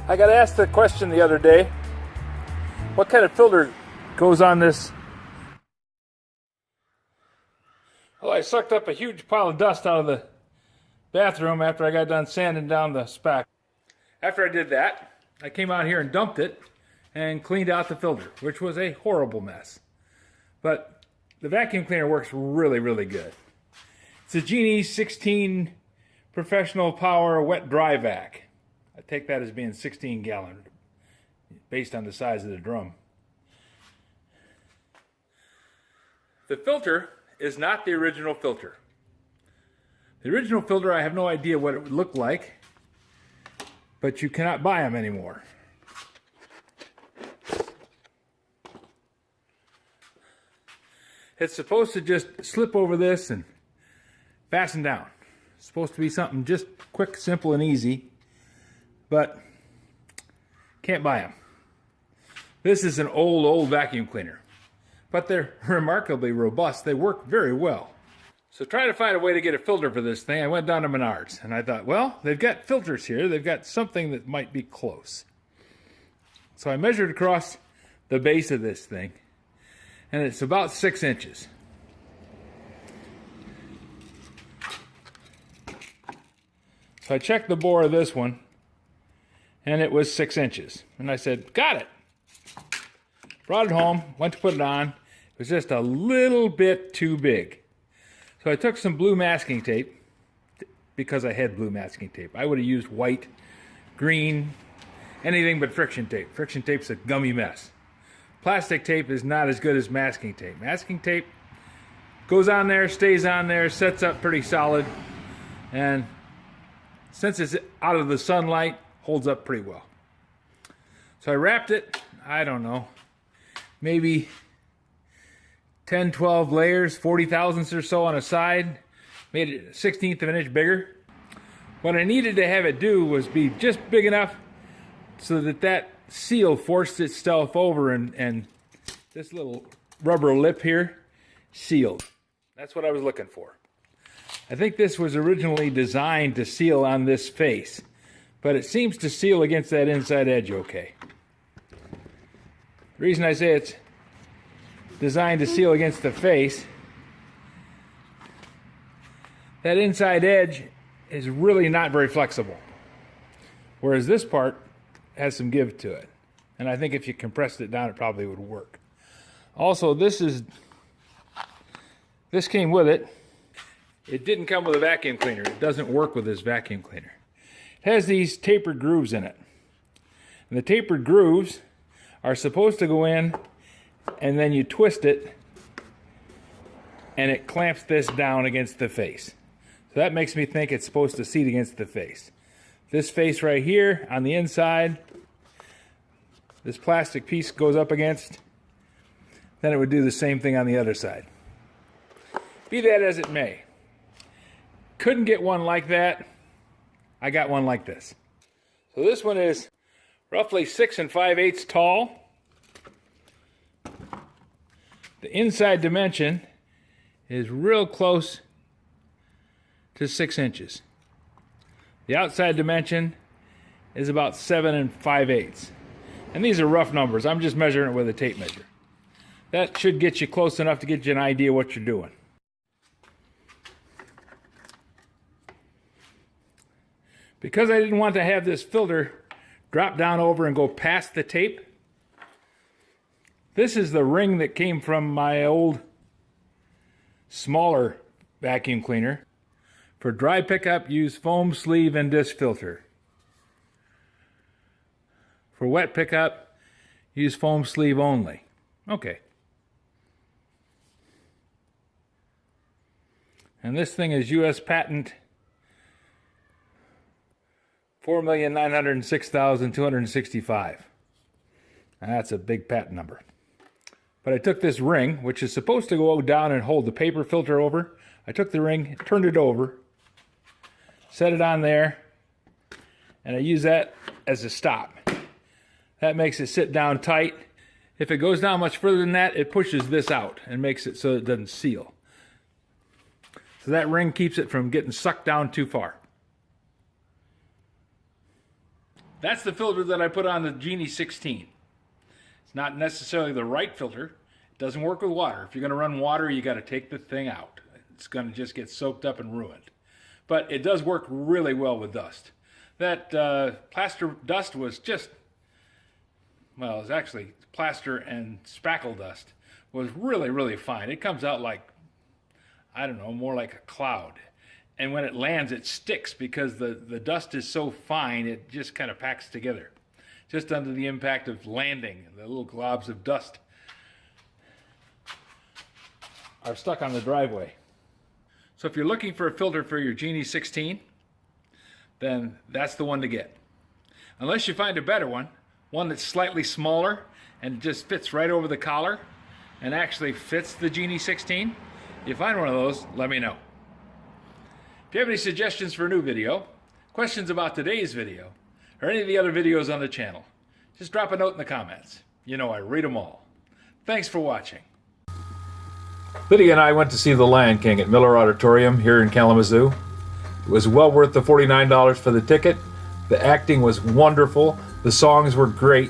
I got asked the question the other day, what kind of filter goes on this? Well, I sucked up a huge pile of dust out of the bathroom after I got done sanding down the spack. After I did that, I came out here and dumped it and cleaned out the filter, which was a horrible mess. But the vacuum cleaner works really, really good. It's a Genie 16 professional power wet dry vac. I take that as being 16 gallon based on the size of the drum. The filter is not the original filter. The original filter, I have no idea what it would look like, but you cannot buy them anymore. It's supposed to just slip over this and fasten down. It's supposed to be something just quick, simple, and easy, but can't buy them. This is an old vacuum cleaner, but they're remarkably robust. They work very well. So trying to find a way to get a filter for this thing, I went down to Menards, and I thought, well, they've got filters here. They've got something that might be close. So I measured across the base of this thing, and it's about 6 inches. So I checked the bore of this one, and it was 6 inches. And I said, got it. Brought it home, went to put it on. It was just a little bit too big. So I took some blue masking tape, because I had blue masking tape. I would have used white, green, anything but friction tape. Friction tape's a gummy mess. Plastic tape is not as good as masking tape. Masking tape goes on there, stays on there, sets up pretty solid, and since it's out of the sunlight, holds up pretty well. So I wrapped it, I don't know, maybe 10, 12 layers, 40 thousandths or so on a side, made it 1/16 of an inch bigger. What I needed to have it do was be just big enough so that that seal forced itself over and this little rubber lip here sealed. That's what I was looking for. I think this was originally designed to seal on this face, but it seems to seal against that inside edge okay. The reason I say it's designed to seal against the face, that inside edge is really not very flexible, whereas this part has some give to it, and I think if you compressed it down it probably would work. Also, this came with it. It didn't come with a vacuum cleaner. It doesn't work with this vacuum cleaner. It has these tapered grooves in it, and the tapered grooves are supposed to go in, and then you twist it and it clamps this down against the face. So that makes me think it's supposed to seat against the face. This face right here on the inside, this plastic piece goes up against, then it would do the same thing on the other side. Be that as it may, couldn't get one like that. I got one like this. So this one is roughly 6 5/8 tall. The inside dimension is real close to 6 inches. The outside dimension is about 7 5/8. And these are rough numbers. I'm just measuring it with a tape measure. That should get you close enough to get you an idea what you're doing. Because I didn't want to have this filter drop down over and go past the tape, this is the ring that came from my old smaller vacuum cleaner. For dry pickup, use foam sleeve and disc filter. For wet pickup, use foam sleeve only. Okay. And this thing is US patent 4,906,265. That's a big patent number. But I took this ring, which is supposed to go down and hold the paper filter over. I took the ring, turned it over, set it on there, and I use that as a stop. That makes it sit down tight. If it goes down much further than that, it pushes this out and makes it so it doesn't seal. So that ring keeps it from getting sucked down too far. That's the filter that I put on the Genie 16. It's not necessarily the right filter. It doesn't work with water. If you're going to run water, you got to take the thing out. It's going to just get soaked up and ruined. But it does work really well with dust. That plaster dust was just, well, it was actually plaster and spackle dust. Was really, really fine. It comes out like, I don't know, more like a cloud. And when it lands, it sticks because the dust is so fine, it just kind of packs together. Just under the impact of landing, the little globs of dust are stuck on the driveway. So if you're looking for a filter for your Genie 16, then that's the one to get. Unless you find a better one that's slightly smaller and just fits right over the collar and actually fits the Genie 16, if you find one of those, let me know. If you have any suggestions for a new video, questions about today's video, or any of the other videos on the channel, just drop a note in the comments. You know I read them all. Thanks for watching. Lydia and I went to see The Lion King at Miller Auditorium here in Kalamazoo. It was well worth the $49 for the ticket. The acting was wonderful, the songs were great,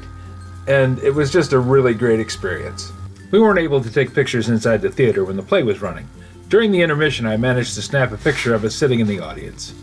and it was just a really great experience. We weren't able to take pictures inside the theater when the play was running. During the intermission, I managed to snap a picture of us sitting in the audience.